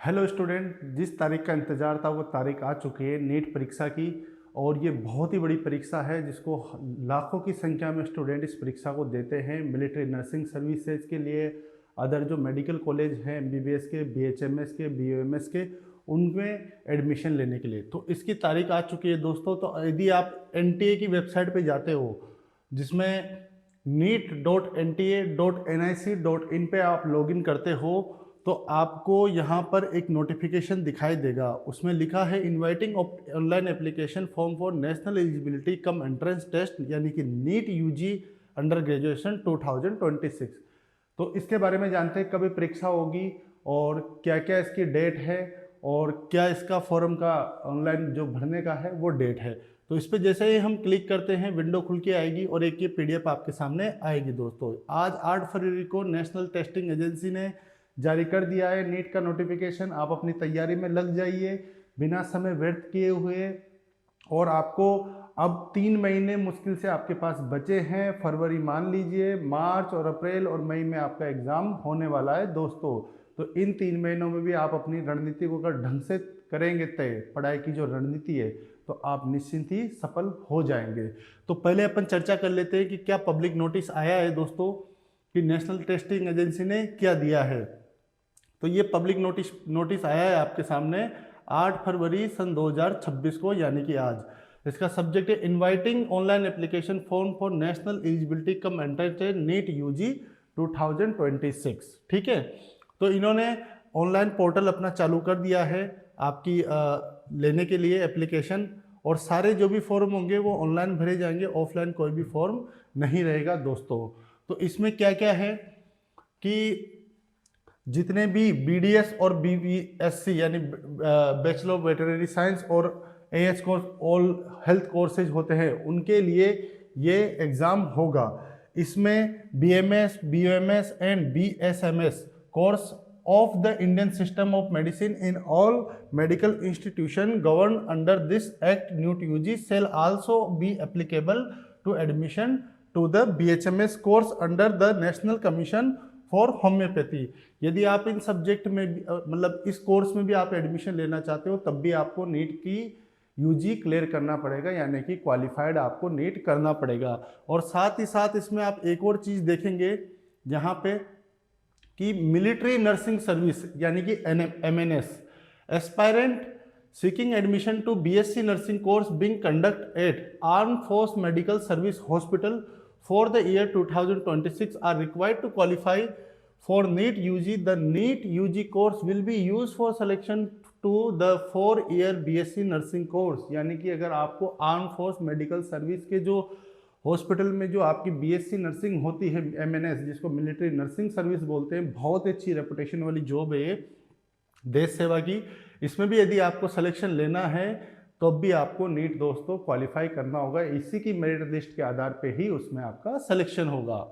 Hello student, जिस तारीख का इंतज़ार था वो तारीख आ चुकी है नीट परीक्षा की। और ये बहुत ही बड़ी परीक्षा है जिसको लाखों की संख्या में स्टूडेंट इस परीक्षा को देते हैं। मिलिट्री नर्सिंग सर्विसेज के लिए, अदर जो मेडिकल कॉलेज हैं एमबीबीएस के, बीएचएमएस के, बीओएमएस के, उनमें एडमिशन लेने के लिए तो इसकी तारीख आ चुकी है दोस्तों। तो यदि आप एनटीए की वेबसाइट पे जाते हो जिसमें neet.nta.nic.in पे आप लॉगिन करते हो तो आपको यहाँ पर एक नोटिफिकेशन दिखाई देगा। उसमें लिखा है inviting online application form for national eligibility cum entrance test यानी कि नीट यूजी अंडर ग्रेजुएशन 2026। तो इसके बारे में जानते हैं कभी परीक्षा होगी और क्या क्या इसकी डेट है और क्या इसका फॉर्म का ऑनलाइन जो भरने का है वो डेट है। तो इस पर जैसे ही हम क्लिक करते हैं विंडो खुल के आएगी और एक ये पीडीएफ आपके सामने आएगी। दोस्तों आज 8 फरवरी को नेशनल टेस्टिंग एजेंसी ने जारी कर दिया है नीट का नोटिफिकेशन। आप अपनी तैयारी में लग जाइए बिना समय व्यर्थ किए हुए। और आपको अब 3 महीने मुश्किल से आपके पास बचे हैं। फरवरी मान लीजिए, मार्च और अप्रैल और मई में आपका एग्ज़ाम होने वाला है दोस्तों। तो इन 3 महीनों में भी आप अपनी रणनीति को अगर ढंग से करेंगे तय पढ़ाई की जो रणनीति है तो आप निश्चिंत ही सफल हो जाएंगे। तो पहले अपन चर्चा कर लेते हैं कि क्या पब्लिक नोटिस आया है दोस्तों, कि नेशनल टेस्टिंग एजेंसी ने क्या दिया है। तो ये पब्लिक नोटिस आया है आपके सामने 8 फरवरी सन 2026 को यानी कि आज। इसका सब्जेक्ट है inviting online application form for national eligibility cum entrance NEET UG 2026। ठीक है, तो इन्होंने ऑनलाइन पोर्टल अपना चालू कर दिया है आपकी लेने के लिए एप्लीकेशन। और सारे जो भी फॉर्म होंगे वो ऑनलाइन भरे जाएंगे, ऑफलाइन कोई भी फॉर्म नहीं रहेगा दोस्तों। तो इसमें क्या क्या है कि जितने भी बीडीएस और बीवीएससी यानी बैचलर ऑफ वेटरनरी साइंस और AH course all health courses होते हैं उनके लिए ये एग्ज़ाम होगा। इसमें BMS, BOMS and BSMS course of the Indian system of medicine in all medical institution governed under this act NUT UG shall also be applicable to admission to the BHMS course under the National Commission for Homeopathy। यदि आप इन subject में मतलब इस course में भी आप admission लेना चाहते हो तब भी आपको नीट की यूजी क्लियर करना पड़ेगा यानी कि क्वालिफाइड आपको नीट करना पड़ेगा। और साथ ही साथ इसमें आप एक और चीज़ देखेंगे यहाँ पे कि मिलिट्री नर्सिंग सर्विस यानी कि MNS aspirant seeking admission to BSc nursing course being conduct at arm force medical service hospital for the year 2026 are required to qualify for NEET UG. The NEET UG course will be use for selection to the 4-year BSc nursing course. यानी कि अगर आपको arm force medical service के जो hospital में जो आपकी BSc nursing होती है एमएनएस जिसको मिलिट्री नर्सिंग सर्विस बोलते हैं, बहुत अच्छी रेपुटेशन वाली जॉब है देश सेवा की। इसमें भी यदि आपको सिलेक्शन लेना है तो भी आपको नीट दोस्तों क्वालिफाई करना होगा। इसी की मेरिट लिस्ट के आधार पे ही उसमें आपका सिलेक्शन होगा।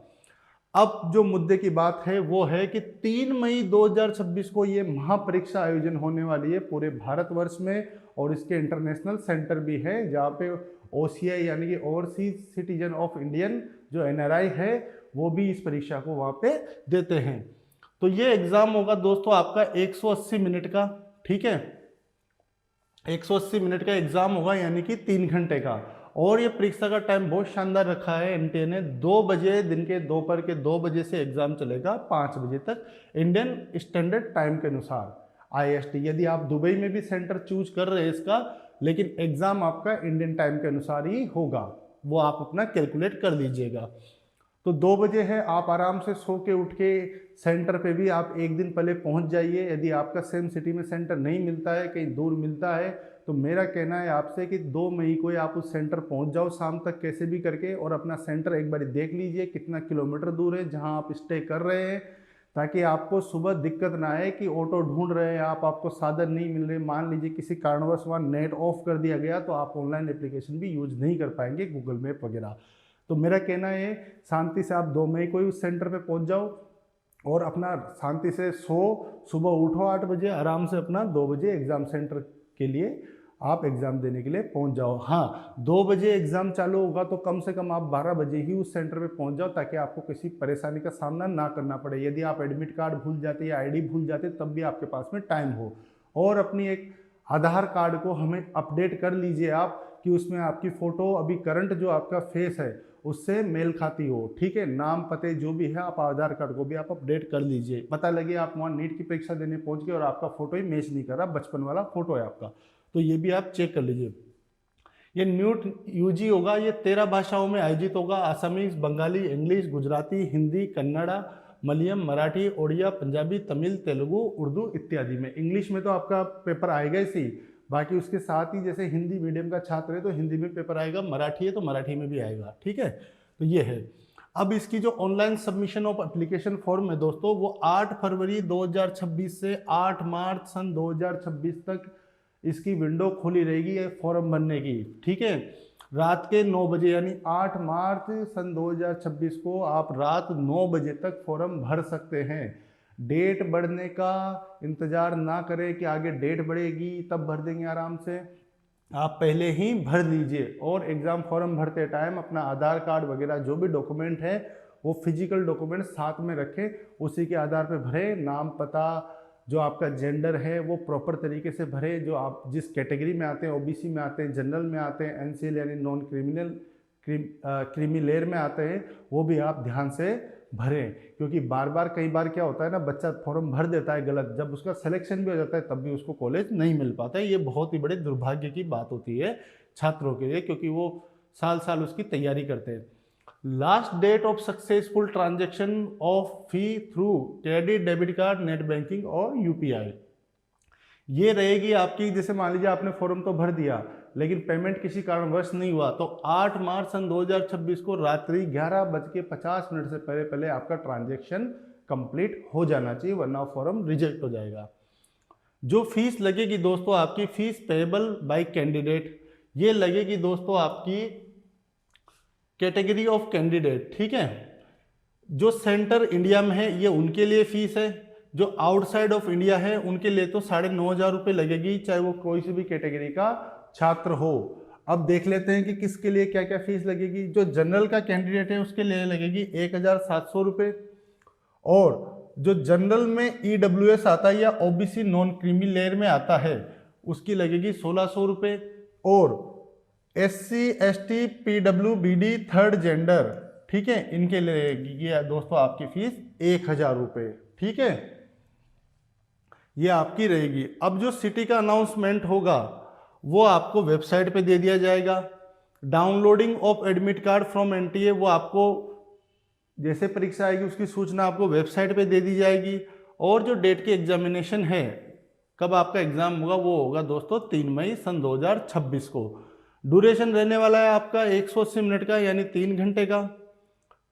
अब जो मुद्दे की बात है वो है कि 3 मई 2026 को ये महापरीक्षा आयोजन होने वाली है पूरे भारतवर्ष में। और इसके इंटरनेशनल सेंटर भी है जहाँ पे ओसीआई यानी कि ओवरसीज सिटीजन ऑफ इंडियन जो एनआरआई है वो भी इस परीक्षा को वहाँ पे देते हैं। तो ये एग्ज़ाम होगा दोस्तों आपका 180 मिनट का। ठीक है, 180 मिनट का एग्ज़ाम होगा यानी कि 3 घंटे का। और ये परीक्षा का टाइम बहुत शानदार रखा है एनटीए ने, 2 बजे दिन के दोपहर के 2 बजे से एग्ज़ाम चलेगा 5 बजे तक इंडियन स्टैंडर्ड टाइम के अनुसार आईएसटी। यदि आप दुबई में भी सेंटर चूज कर रहे हैं इसका, लेकिन एग्ज़ाम आपका इंडियन टाइम के अनुसार ही होगा, वो आप अपना कैलकुलेट कर लीजिएगा। तो 2 बजे है, आप आराम से सो के उठ के सेंटर पे भी आप एक दिन पहले पहुंच जाइए। यदि आपका सेम सिटी में सेंटर नहीं मिलता है, कहीं दूर मिलता है, तो मेरा कहना है आपसे कि 2 मई को ही आप उस सेंटर पहुंच जाओ शाम तक कैसे भी करके, और अपना सेंटर एक बार देख लीजिए कितना किलोमीटर दूर है जहां आप स्टे कर रहे हैं, ताकि आपको सुबह दिक्कत ना आए कि ऑटो ढूंढ रहे हैं आप, आपको साधन नहीं मिल रहे। मान लीजिए किसी कारणवश वहाँ नेट ऑफ कर दिया गया तो आप ऑनलाइन एप्लीकेशन भी यूज नहीं कर पाएंगे, गूगल मैप वगैरह। तो मेरा कहना है शांति से आप 2 मई को ही उस सेंटर पे पहुंच जाओ और अपना शांति से सो, सुबह उठो 8 बजे, आराम से अपना 2 बजे एग्ज़ाम सेंटर के लिए आप एग्ज़ाम देने के लिए पहुंच जाओ। हाँ, 2 बजे एग्ज़ाम चालू होगा तो कम से कम आप 12 बजे ही उस सेंटर पे पहुंच जाओ, ताकि आपको किसी परेशानी का सामना ना करना पड़े। यदि आप एडमिट कार्ड भूल जाते या आईडी भूल जाते तब भी आपके पास में टाइम हो। और अपनी एक आधार कार्ड को हमें अपडेट कर लीजिए आप, कि उसमें आपकी फ़ोटो अभी करंट जो आपका फेस है उससे मेल खाती हो। ठीक है, नाम पते जो भी है आप आधार कार्ड को भी आप अपडेट कर लीजिए। पता लगे आप वहाँ नीट की परीक्षा देने पहुँच गए और आपका फ़ोटो ही मैच नहीं कर रहा, बचपन वाला फ़ोटो है आपका, तो ये भी आप चेक कर लीजिए। ये न्यूट यूजी होगा, ये 13 भाषाओं में आयोजित होगा। आसामीज, बंगाली, इंग्लिश, गुजराती, हिंदी, कन्नड़ा, मलयालम, मराठी, ओडिया, पंजाबी, तमिल, तेलुगु, उर्दू इत्यादि में। इंग्लिश में तो आपका पेपर आएगा ही, बाकी उसके साथ ही जैसे हिंदी मीडियम का छात्र है तो हिंदी में पेपर आएगा, मराठी है तो मराठी में भी आएगा। ठीक है, तो ये है। अब इसकी जो online submission of application form है दोस्तों, वो 8 फरवरी 2026 से 8 मार्च सन 2026 तक इसकी विंडो खुली रहेगी फॉर्म भरने की। ठीक है, रात के 9 बजे, यानी 8 मार्च सन 2026 को आप रात 9 बजे तक फॉर्म भर सकते हैं। डेट बढ़ने का इंतज़ार ना करें कि आगे डेट बढ़ेगी तब भर देंगे, आराम से आप पहले ही भर लीजिए। और एग्ज़ाम फॉर्म भरते टाइम अपना आधार कार्ड वगैरह जो भी डॉक्यूमेंट है वो फिजिकल डॉक्यूमेंट साथ में रखें, उसी के आधार पर भरें। नाम, पता, जो आपका जेंडर है वो प्रॉपर तरीके से भरें। जो आप जिस कैटेगरी में आते हैं, ओबीसी में आते हैं, जनरल में आते हैं, एनसीएल यानी नॉन क्रिमिनल, क्रीमीलेयर में आते हैं, वो भी आप ध्यान से भरें। क्योंकि बार बार कई बार क्या होता है ना, बच्चा फॉर्म भर देता है गलत, जब उसका सिलेक्शन भी हो जाता है तब भी उसको कॉलेज नहीं मिल पाता है। ये बहुत ही बड़े दुर्भाग्य की बात होती है छात्रों के लिए, क्योंकि वो साल साल उसकी तैयारी करते हैं। Last date of successful transaction of fee through credit, debit card, net banking और यूपीआई, ये रहेगी आपकी। जैसे मान लीजिए आपने फॉर्म तो भर दिया लेकिन पेमेंट किसी कारणवश नहीं हुआ, तो 8 मार्च सन 2026 को रात्रि 11:50 से पहले पहले आपका ट्रांजेक्शन कंप्लीट हो जाना चाहिए, वरना फॉर्म रिजेक्ट हो जाएगा। जो फीस लगेगी दोस्तों, आपकी फीस पेएबल बाय कैंडिडेट, ये लगेगी दोस्तों आपकी कैटेगरी ऑफ कैंडिडेट। ठीक है, जो सेंटर इंडिया में है ये उनके लिए फीस है, जो आउटसाइड ऑफ इंडिया है उनके लिए तो 9,500 रुपये लगेगी, चाहे वो कोई सी भी कैटेगरी का छात्र हो। अब देख लेते हैं कि किसके लिए क्या क्या फीस लगेगी। जो जनरल का कैंडिडेट है उसके लिए लगेगी 1,700 रुपये, और जो जनरल में ईडब्ल्यूएस आता है या ओबीसी नॉन क्रीमी लेयर में आता है उसकी लगेगी 1,600 रुपये, और SC ST PWBD third gender, ठीक है, इनके लिए ये दोस्तों आपकी फीस 1,000 रुपये। ठीक है, ये आपकी रहेगी। अब जो सिटी का अनाउंसमेंट होगा वो आपको वेबसाइट पे दे दिया जाएगा। Downloading of admit card from NTA, वो आपको जैसे परीक्षा आएगी उसकी सूचना आपको वेबसाइट पे दे दी जाएगी। और जो डेट की एग्जामिनेशन है, कब आपका एग्जाम होगा, वो होगा दोस्तों 3 मई सन 2026 को। ड्यूरेशन रहने वाला है आपका 180 मिनट का, यानी 3 घंटे का।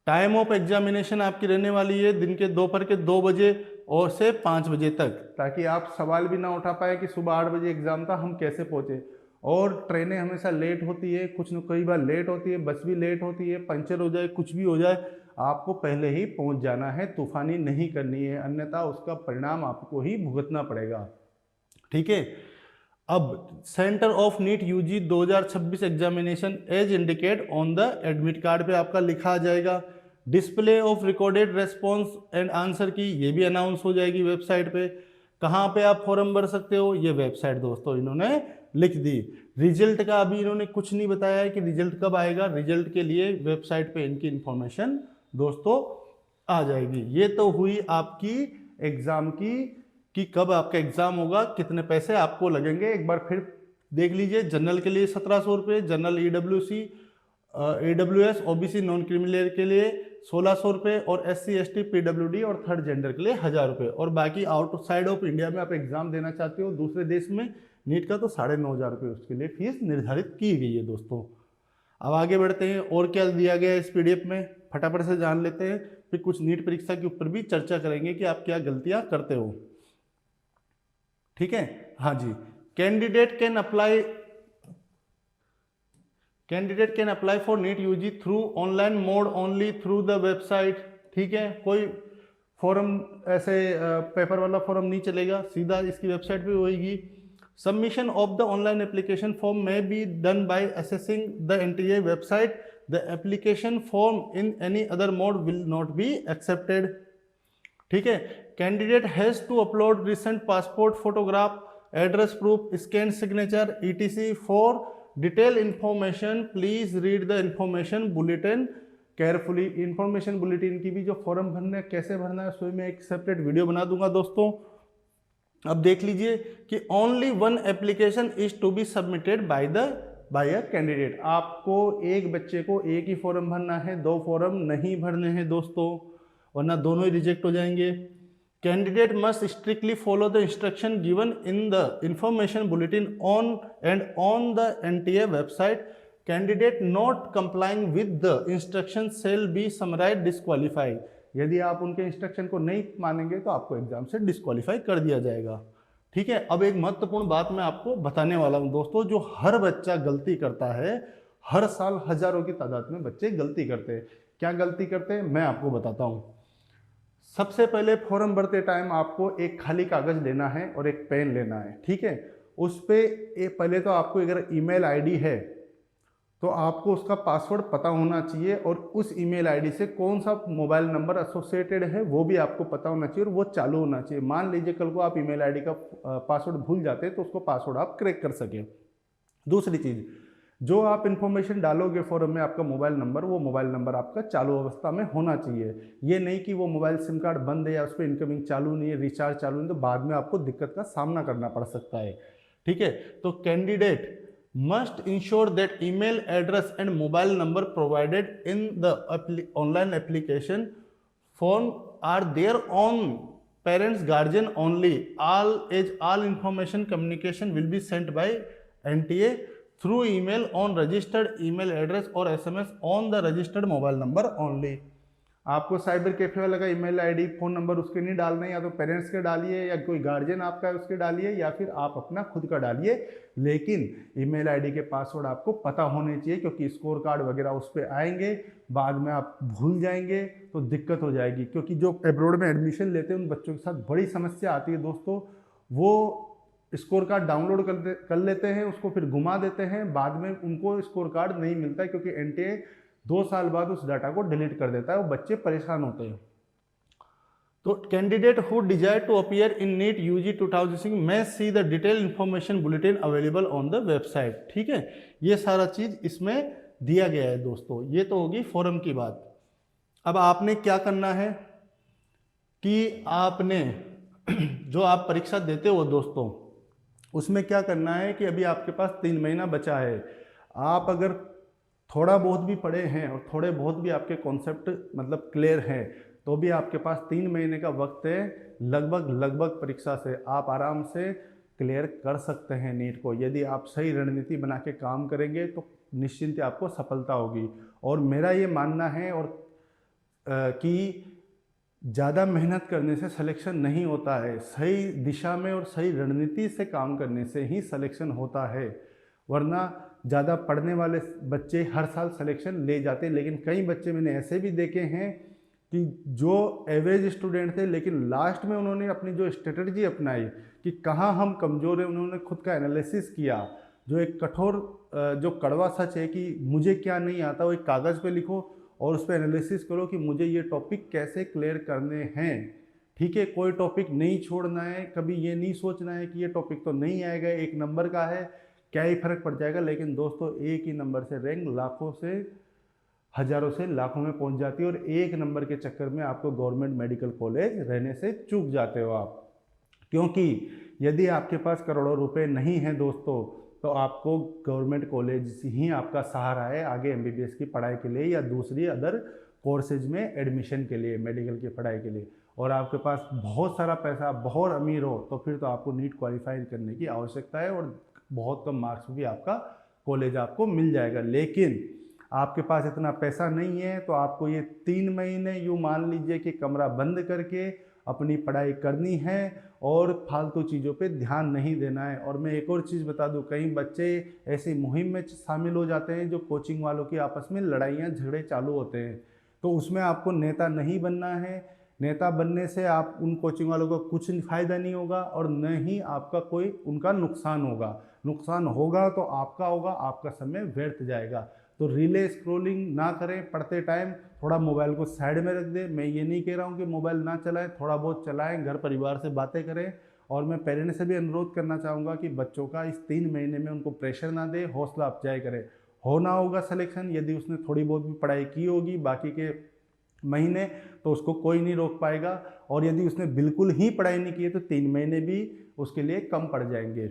टाइम ऑफ एग्जामिनेशन आपकी रहने वाली है दिन के दोपहर के 2 बजे और से 5 बजे तक, ताकि आप सवाल भी ना उठा पाए कि सुबह 8 बजे एग्जाम था, हम कैसे पहुंचे। और ट्रेनें हमेशा लेट होती है, कुछ न कई बार लेट होती है, बस भी लेट होती है, पंचर हो जाए, कुछ भी हो जाए, आपको पहले ही पहुंच जाना है, तूफानी नहीं करनी है, अन्यथा उसका परिणाम आपको ही भुगतना पड़ेगा। ठीक है, अब centre of NEET UG 2026 examination as indicate on the admit card पे आपका लिखा आ जाएगा। Display of recorded response and answer key ये भी अनाउंस हो जाएगी वेबसाइट पे। कहाँ पे आप फॉर्म भर सकते हो, ये वेबसाइट दोस्तों इन्होंने लिख दी। रिजल्ट का अभी इन्होंने कुछ नहीं बताया है कि रिजल्ट कब आएगा, रिजल्ट के लिए वेबसाइट पे इनकी इंफॉर्मेशन दोस्तों आ जाएगी। ये तो हुई आपकी एग्जाम की कि कब आपका एग्जाम होगा, कितने पैसे आपको लगेंगे। एक बार फिर देख लीजिए, जनरल के लिए 1700 रुपये, general AWS OBC non criminal के लिए 1600 रुपये, और SC ST PWD और थर्ड जेंडर के लिए 1000 रुपये। और बाकी आउटसाइड ऑफ इंडिया में आप एग्जाम देना चाहते हो दूसरे देश में नीट का, तो 9,500 रुपये उसके लिए फीस निर्धारित की गई है दोस्तों। अब आगे बढ़ते हैं, और क्या दिया गया है इस PDF में, फटाफट से जान लेते हैं, फिर कुछ नीट परीक्षा के ऊपर भी चर्चा करेंगे कि आप क्या गलतियां करते हो। ठीक है, हाँ जी। Candidate can apply for NEET UG through online mode only through the website. ठीक है, कोई फॉर्म ऐसे पेपर वाला फॉर्म नहीं चलेगा, सीधा इसकी वेबसाइट पे होएगी। Submission of the online application form may be done by accessing the NTA website. The application form in any other mode will not be accepted. ठीक है. Candidate has to upload recent passport photograph, address proof, scanned signature, etc. For detailed information, please read the information bulletin carefully. Information bulletin की भी जो form भरना है, कैसे भरना है, उसमें मैं एक सेपरेट वीडियो बना दूंगा दोस्तों. अब देख लीजिए कि only one application is to be submitted by a candidate. आपको एक बच्चे को एक ही फॉर्म भरना है, 2 फॉर्म नहीं भरने हैं दोस्तों, वरना दोनों ही रिजेक्ट हो जाएंगे. Candidate must strictly follow the instruction given in the information bulletin on the NTA website. Candidate not complying with the instruction shall be summarise disqualified. यदि आप उनके इंस्ट्रक्शन को नहीं मानेंगे तो आपको एग्जाम से डिस्क्वालीफाई कर दिया जाएगा. ठीक है. अब एक महत्वपूर्ण बात मैं आपको बताने वाला हूं दोस्तों, जो हर बच्चा गलती करता है. हर साल हजारों की तादाद में बच्चे गलती करते हैं. क्या गलती करते हैं मैं आपको बताता हूं. सबसे पहले फॉर्म भरते टाइम आपको एक खाली कागज लेना है और एक पेन लेना है. ठीक है. उस पर पहले तो आपको अगर ईमेल आईडी है तो आपको उसका पासवर्ड पता होना चाहिए, और उस ईमेल आईडी से कौन सा मोबाइल नंबर एसोसिएटेड है वो भी आपको पता होना चाहिए, और वो चालू होना चाहिए. मान लीजिए कल को आप ईमेल आईडी का पासवर्ड भूल जाते हैं तो उसको पासवर्ड आप क्रैक कर सकें. दूसरी चीज़, जो आप इन्फॉर्मेशन डालोगे फॉर्म में आपका मोबाइल नंबर, वो मोबाइल नंबर आपका चालू अवस्था में होना चाहिए. ये नहीं कि वो मोबाइल सिम कार्ड बंद है या उस पर इनकमिंग चालू नहीं है, रिचार्ज चालू नहीं, तो बाद में आपको दिक्कत का सामना करना पड़ सकता है. ठीक है. तो candidate must ensure that email address and mobile number provided in the online application form are their own parents guardian only. All information communication will be sent by NTA through email on registered email address or SMS on the registered mobile number only. आपको cyber cafe वाला का email ID phone number उसके नहीं डालना है, या तो parents के डालिए या कोई गार्जियन आपका है उसके डालिए, या फिर आप अपना खुद का डालिए. लेकिन ईमेल आईडी के पासवर्ड आपको पता होने चाहिए, क्योंकि स्कोर कार्ड वगैरह उस पर आएंगे, बाद में आप भूल जाएंगे तो दिक्कत हो जाएगी. क्योंकि जो एब्रॉड में एडमिशन लेते हैं उन बच्चों के साथ बड़ी समस्या आती है दोस्तों. वो स्कोर कार्ड डाउनलोड कर लेते हैं, उसको फिर घुमा देते हैं, बाद में उनको स्कोर कार्ड नहीं मिलता है, क्योंकि NTA 2 साल बाद उस डाटा को डिलीट कर देता है. वो बच्चे परेशान होते हैं. तो candidate who desire to appear in NEET UG 2006 may see the detailed information bulletin available on the website. ठीक है. ये सारा चीज इसमें दिया गया है दोस्तों. ये तो होगी फॉर्म की बात. अब आपने क्या करना है कि आपने जो आप परीक्षा देते हो दोस्तों, उसमें क्या करना है कि अभी आपके पास 3 महीना बचा है. आप अगर थोड़ा बहुत भी पढ़े हैं और थोड़े बहुत भी आपके कॉन्सेप्ट मतलब क्लियर हैं, तो भी आपके पास 3 महीने का वक्त है. लगभग परीक्षा से आप आराम से क्लियर कर सकते हैं नीट को. यदि आप सही रणनीति बना के काम करेंगे तो निश्चिंत आपको सफलता होगी. और मेरा ये मानना है कि ज़्यादा मेहनत करने से सिलेक्शन नहीं होता है. सही दिशा में और सही रणनीति से काम करने से ही सिलेक्शन होता है. वरना ज़्यादा पढ़ने वाले बच्चे हर साल सिलेक्शन ले जाते हैं. लेकिन कई बच्चे मैंने ऐसे भी देखे हैं कि जो एवरेज स्टूडेंट थे, लेकिन लास्ट में उन्होंने अपनी जो स्ट्रेटजी अपनाई कि कहाँ हम कमज़ोर हैं, उन्होंने खुद का एनालिसिस किया. जो एक कठोर जो कड़वा सच है कि मुझे क्या नहीं आता, वो एक कागज़ पे लिखो और उस पर एनालिसिस करो कि मुझे ये टॉपिक कैसे क्लियर करने हैं. ठीक है. कोई टॉपिक नहीं छोड़ना है. कभी ये नहीं सोचना है कि ये टॉपिक तो नहीं आएगा, 1 नंबर का है, क्या ही फर्क पड़ जाएगा. लेकिन दोस्तों एक ही नंबर से रैंक लाखों से हजारों से लाखों में पहुंच जाती है, और 1 नंबर के चक्कर में आपको गवर्नमेंट मेडिकल कॉलेज रहने से चूक जाते हो आप. क्योंकि यदि आपके पास करोड़ों रुपए नहीं हैं दोस्तों, तो आपको गवर्नमेंट कॉलेज ही आपका सहारा है आगे MBBS की पढ़ाई के लिए या दूसरी अदर कोर्सेज में एडमिशन के लिए, मेडिकल की पढ़ाई के लिए. और आपके पास बहुत सारा पैसा, बहुत अमीर हो, तो फिर तो आपको नीट क्वालिफाई करने की आवश्यकता है, और बहुत कम मार्क्स भी आपका कॉलेज आपको मिल जाएगा. लेकिन आपके पास इतना पैसा नहीं है, तो आपको ये 3 महीने यूँ मान लीजिए कि कमरा बंद करके अपनी पढ़ाई करनी है और फालतू चीज़ों पे ध्यान नहीं देना है. और मैं एक और चीज़ बता दूं, कई बच्चे ऐसी मुहिम में शामिल हो जाते हैं जो कोचिंग वालों की आपस में लड़ाइयाँ झगड़े चालू होते हैं. तो उसमें आपको नेता नहीं बनना है. नेता बनने से आप उन कोचिंग वालों को कुछ फ़ायदा नहीं होगा और न ही आपका कोई उनका नुकसान होगा। नुकसान होगा तो आपका होगा, आपका समय व्यर्थ जाएगा। तो रीले स्क्रॉलिंग ना करें, पढ़ते टाइम थोड़ा मोबाइल को साइड में रख दें। मैं ये नहीं कह रहा हूँ कि मोबाइल ना चलाएं, थोड़ा बहुत चलाएं, घर परिवार से बातें करें। और मैं पेरेंट्स से भी अनुरोध करना चाहूँगा कि बच्चों का इस 3 महीने में उनको प्रेशर ना दें, हौसला अफजाई करें। होना होगा सिलेक्शन यदि उसने थोड़ी बहुत भी पढ़ाई की होगी बाकी के महीने, तो उसको कोई नहीं रोक पाएगा। और यदि उसने बिल्कुल ही पढ़ाई नहीं की है तो 3 महीने भी उसके लिए कम पड़ जाएंगे।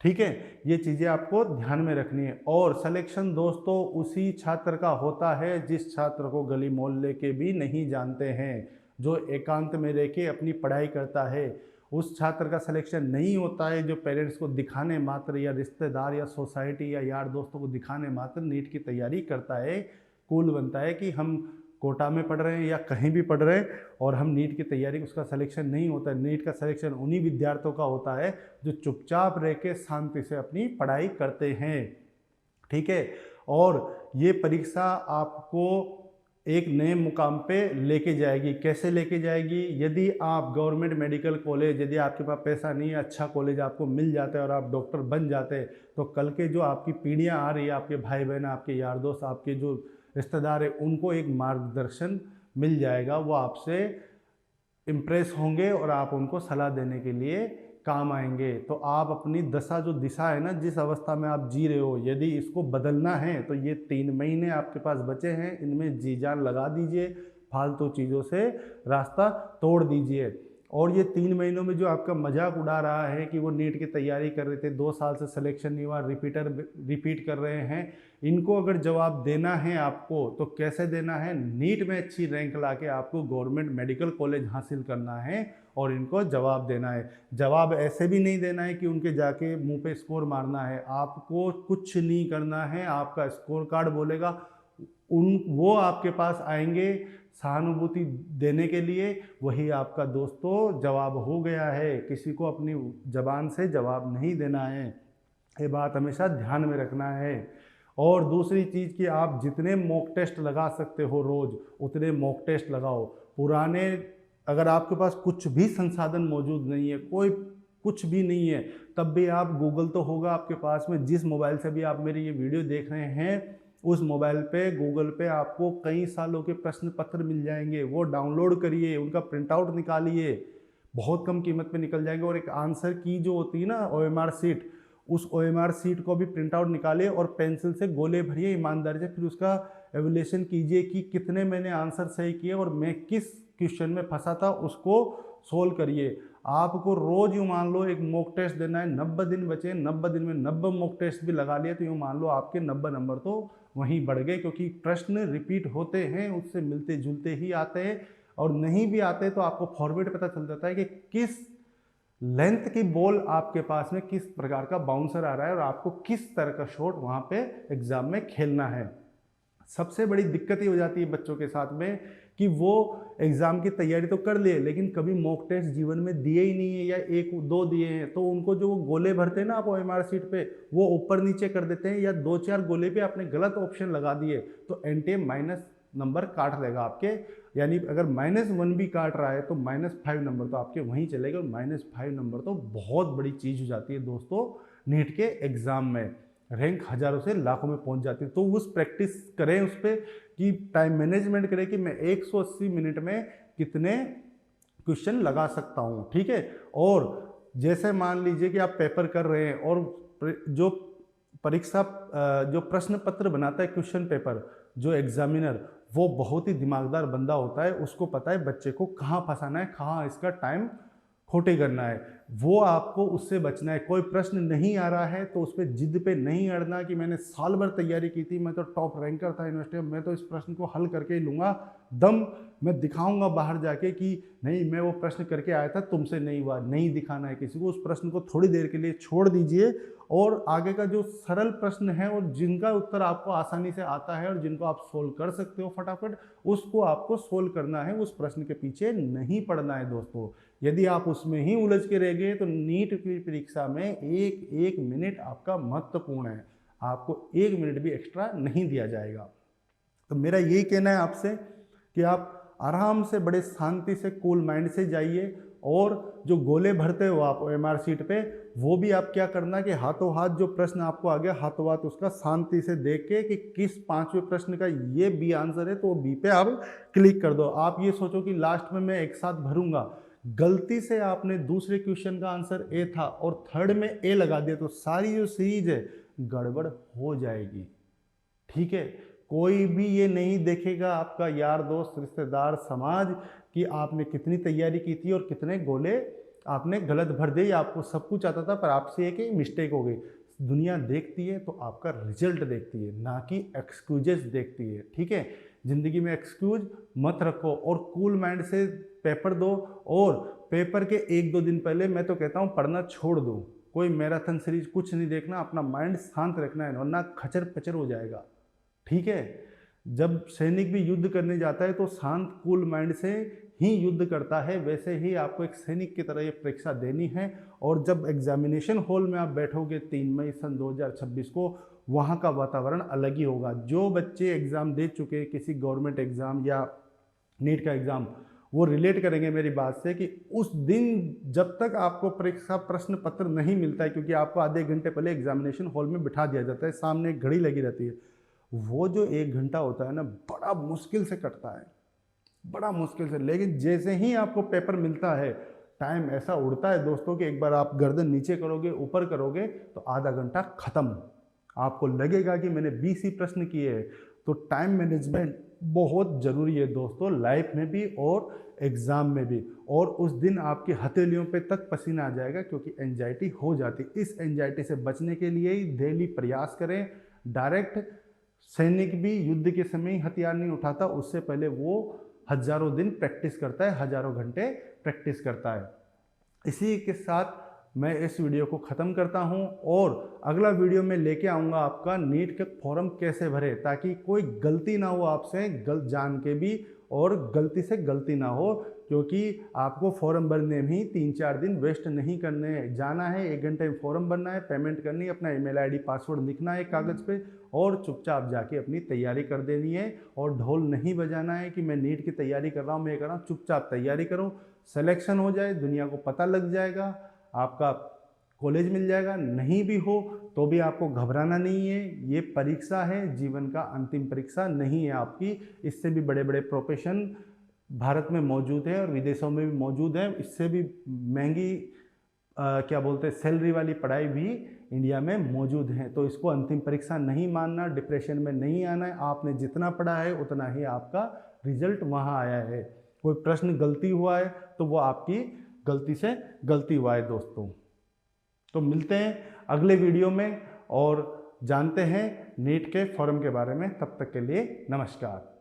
ठीक है, ये चीज़ें आपको ध्यान में रखनी है। और सिलेक्शन दोस्तों उसी छात्र का होता है जिस छात्र को गली मोहल्ले के भी नहीं जानते हैं, जो एकांत में रह के अपनी पढ़ाई करता है। उस छात्र का सिलेक्शन नहीं होता है जो पेरेंट्स को दिखाने मात्र या रिश्तेदार या सोसाइटी या यार दोस्तों को दिखाने मात्र नीट की तैयारी करता है, कूल बनता है कि हम कोटा में पढ़ रहे हैं या कहीं भी पढ़ रहे हैं और हम नीट की तैयारी, उसका सिलेक्शन नहीं होता है। नीट का सिलेक्शन उन्हीं विद्यार्थियों का होता है जो चुपचाप रह के शांति से अपनी पढ़ाई करते हैं। ठीक है, और ये परीक्षा आपको एक नए मुकाम पे लेके जाएगी। कैसे लेके जाएगी? यदि आप गवर्नमेंट मेडिकल कॉलेज, यदि आपके पास पैसा नहीं है, अच्छा कॉलेज आपको मिल जाता है और आप डॉक्टर बन जाते हैं, तो कल के जो आपकी पीढ़ियां आ रही है, आपके भाई बहन, आपके यार दोस्त, आपके जो रिश्तेदार है, उनको एक मार्गदर्शन मिल जाएगा। वो आपसे इम्प्रेस होंगे और आप उनको सलाह देने के लिए काम आएंगे। तो आप अपनी दशा, जो दिशा है ना, जिस अवस्था में आप जी रहे हो, यदि इसको बदलना है तो ये 3 महीने आपके पास बचे हैं, इनमें जी जान लगा दीजिए, फालतू चीज़ों से रास्ता तोड़ दीजिए। और ये 3 महीनों में जो आपका मजाक उड़ा रहा है कि वो नीट की तैयारी कर रहे थे, 2 साल से सिलेक्शन नहीं हुआ, रिपीट कर रहे हैं, इनको अगर जवाब देना है आपको तो कैसे देना है? नीट में अच्छी रैंक लाके आपको गवर्नमेंट मेडिकल कॉलेज हासिल करना है और इनको जवाब देना है। जवाब ऐसे भी नहीं देना है कि उनके जाके मुंह पे स्कोर मारना है। आपको कुछ नहीं करना है, आपका स्कोर कार्ड बोलेगा, वो आपके पास आएंगे सहानुभूति देने के लिए, वही आपका दोस्तों जवाब हो गया है। किसी को अपनी जबान से जवाब नहीं देना है, ये बात हमेशा ध्यान में रखना है। और दूसरी चीज़ कि आप जितने मॉक टेस्ट लगा सकते हो रोज़, उतने मॉक टेस्ट लगाओ। पुराने, अगर आपके पास कुछ भी संसाधन मौजूद नहीं है, कोई कुछ भी नहीं है, तब भी आप, गूगल तो होगा आपके पास में, जिस मोबाइल से भी आप मेरी ये वीडियो देख रहे हैं उस मोबाइल पे, गूगल पे आपको कई सालों के प्रश्न पत्र मिल जाएंगे। वो डाउनलोड करिए, उनका प्रिंट आउट निकालिए, बहुत कम कीमत पे निकल जाएंगे। और एक आंसर की जो होती है ना OMR सीट, उस OMR सीट को भी प्रिंट आउट निकालिए और पेंसिल से गोले भरिए ईमानदारी से, फिर उसका एवल्यूशन कीजिए कि कितने मैंने आंसर सही किए और मैं किस क्वेश्चन में फंसा था, उसको सोल्व करिए। आपको रोज यूँ मान लो एक मॉक टेस्ट देना है, 90 दिन बचे, 90 दिन में 90 मॉक टेस्ट भी लगा लिए तो यूँ मान लो आपके 90 नंबर तो वहीं बढ़ गए, क्योंकि प्रश्न रिपीट होते हैं, उससे मिलते जुलते ही आते हैं। और नहीं भी आते तो आपको फॉर्मेट पता चल जाता है कि किस लेंथ की बॉल आपके पास में, किस प्रकार का बाउंसर आ रहा है और आपको किस तरह का शॉट वहाँ पे एग्जाम में खेलना है। सबसे बड़ी दिक्कत ये हो जाती है बच्चों के साथ में कि वो एग्ज़ाम की तैयारी तो कर लिए लेकिन कभी मॉक टेस्ट जीवन में दिए ही नहीं है या 1-2 दिए हैं, तो उनको जो वो गोले भरते हैं ना आप OMR सीट पे, वो ऊपर नीचे कर देते हैं या 2-4 गोले पे आपने गलत ऑप्शन लगा दिए तो NTA माइनस नंबर काट देगा आपके। यानी अगर -1 भी काट रहा है तो -5 नंबर तो आपके वहीं चलेगा। और -5 नंबर तो बहुत बड़ी चीज़ हो जाती है दोस्तों नीट के एग्ज़ाम में, रैंक हज़ारों से लाखों में पहुंच जाती है। तो उस प्रैक्टिस करें उस पर कि टाइम मैनेजमेंट करें कि मैं 180 मिनट में कितने क्वेश्चन लगा सकता हूँ। ठीक है, और जैसे मान लीजिए कि आप पेपर कर रहे हैं और जो परीक्षा, जो प्रश्न पत्र बनाता है क्वेश्चन पेपर, जो एग्जामिनर, वो बहुत ही दिमागदार बंदा होता है, उसको पता है बच्चे को कहाँ फंसाना है, कहाँ इसका टाइम खोटे करना है। वो आपको उससे बचना है। कोई प्रश्न नहीं आ रहा है तो उस पर जिद पे नहीं अड़ना कि मैंने साल भर तैयारी की थी, मैं तो टॉप रैंकर था यूनिवर्सिटी में, मैं तो इस प्रश्न को हल करके ही लूँगा, दम मैं दिखाऊंगा बाहर जाके कि नहीं मैं वो प्रश्न करके आया था, तुमसे नहीं हुआ। नहीं दिखाना है किसी को, उस प्रश्न को थोड़ी देर के लिए छोड़ दीजिए और आगे का जो सरल प्रश्न है और जिनका उत्तर आपको आसानी से आता है और जिनको आप सोल्व कर सकते हो फटाफट, उसको आपको सोल्व करना है, उस प्रश्न के पीछे नहीं पड़ना है दोस्तों। यदि आप उसमें ही उलझ के रह गए तो नीट की परीक्षा में एक एक मिनट आपका महत्वपूर्ण है, आपको 1 मिनट भी एक्स्ट्रा नहीं दिया जाएगा। तो मेरा यही कहना है आपसे कि आप आराम से बड़े शांति से कूल माइंड से जाइए, और जो गोले भरते हो आप ओएमआर शीट पे, वो भी आप क्या करना कि हाथों हाथ जो प्रश्न आपको आ गया हाथों हाथ उसका शांति से देख के कि किस 5वें प्रश्न का ये बी आंसर है तो वो बी पे आप क्लिक कर दो। आप ये सोचो कि लास्ट में मैं एक साथ भरूंगा, गलती से आपने दूसरे क्वेश्चन का आंसर ए था और थर्ड में ए लगा दिया तो सारी जो सीरीज है गड़बड़ हो जाएगी। ठीक है, कोई भी ये नहीं देखेगा, आपका यार दोस्त रिश्तेदार समाज, कि आपने कितनी तैयारी की थी और कितने गोले आपने गलत भर दिए। आपको सब कुछ आता था पर आपसे एक मिस्टेक हो गई। दुनिया देखती है तो आपका रिजल्ट देखती है, ना कि एक्सक्यूजेस देखती है। ठीक है, ज़िंदगी में एक्सक्यूज मत रखो और कूल माइंड से पेपर दो। और पेपर के 1-2 दिन पहले मैं तो कहता हूँ पढ़ना छोड़ दो, कोई मैराथन सीरीज कुछ नहीं देखना, अपना माइंड शांत रखना है, वरना खचर पचर हो जाएगा। ठीक है, जब सैनिक भी युद्ध करने जाता है तो शांत कूल माइंड से ही युद्ध करता है, वैसे ही आपको एक सैनिक की तरह ये परीक्षा देनी है। और जब एग्जामिनेशन हॉल में आप बैठोगे 3 मई सन 2026 को, वहाँ का वातावरण अलग ही होगा। जो बच्चे एग्ज़ाम दे चुके हैं किसी गवर्नमेंट एग्ज़ाम या नीट का एग्ज़ाम, वो रिलेट करेंगे मेरी बात से कि उस दिन जब तक आपको परीक्षा प्रश्न पत्र नहीं मिलता है, क्योंकि आपको आधे घंटे पहले एग्जामिनेशन हॉल में बिठा दिया जाता है, सामने एक घड़ी लगी रहती है, वो जो 1 घंटा होता है ना बड़ा मुश्किल से कटता है, बड़ा मुश्किल से। लेकिन जैसे ही आपको पेपर मिलता है, टाइम ऐसा उड़ता है दोस्तों कि एक बार आप गर्दन नीचे करोगे ऊपर करोगे तो आधा घंटा खत्म। आपको लगेगा कि मैंने 20 ही प्रश्न किए हैं। तो टाइम मैनेजमेंट बहुत ज़रूरी है दोस्तों, लाइफ में भी और एग्ज़ाम में भी। और उस दिन आपकी हथेलियों पे तक पसीना आ जाएगा, क्योंकि एंजाइटी हो जाती। इस एंजाइटी से बचने के लिए ही डेली प्रयास करें। डायरेक्ट सैनिक भी युद्ध के समय ही हथियार नहीं उठाता, उससे पहले वो हजारों दिन प्रैक्टिस करता है, हजारों घंटे प्रैक्टिस करता है। इसी के साथ मैं इस वीडियो को ख़त्म करता हूं, और अगला वीडियो में लेके आऊँगा आपका नीट का फॉर्म कैसे भरे, ताकि कोई गलती ना हो आपसे, जान के भी और गलती से गलती ना हो। क्योंकि आपको फॉर्म भरने में ही 3-4 दिन वेस्ट नहीं करने हैं। जाना है, 1 घंटे में फॉर्म भरना है, पेमेंट करनी है, अपना ईमेल आईडी पासवर्ड लिखना है कागज़ पे और चुपचाप जाके अपनी तैयारी कर देनी है। और ढोल नहीं बजाना है कि मैं नीट की तैयारी कर रहा हूँ, मैं ये कर रहा हूँ। चुपचाप तैयारी करो, सिलेक्शन हो जाए, दुनिया को पता लग जाएगा, आपका कॉलेज मिल जाएगा। नहीं भी हो तो भी आपको घबराना नहीं है, ये परीक्षा है, जीवन का अंतिम परीक्षा नहीं है आपकी। इससे भी बड़े बड़े प्रोफेशन भारत में मौजूद है और विदेशों में भी मौजूद है। इससे भी महंगी क्या बोलते हैं सैलरी वाली पढ़ाई भी इंडिया में मौजूद है। तो इसको अंतिम परीक्षा नहीं मानना, डिप्रेशन में नहीं आना है। आपने जितना पढ़ा है उतना ही आपका रिजल्ट वहाँ आया है। कोई प्रश्न गलती हुआ है तो वो आपकी गलती से गलती हुआ है दोस्तों। तो मिलते हैं अगले वीडियो में और जानते हैं नीट के फॉर्म के बारे में। तब तक के लिए नमस्कार।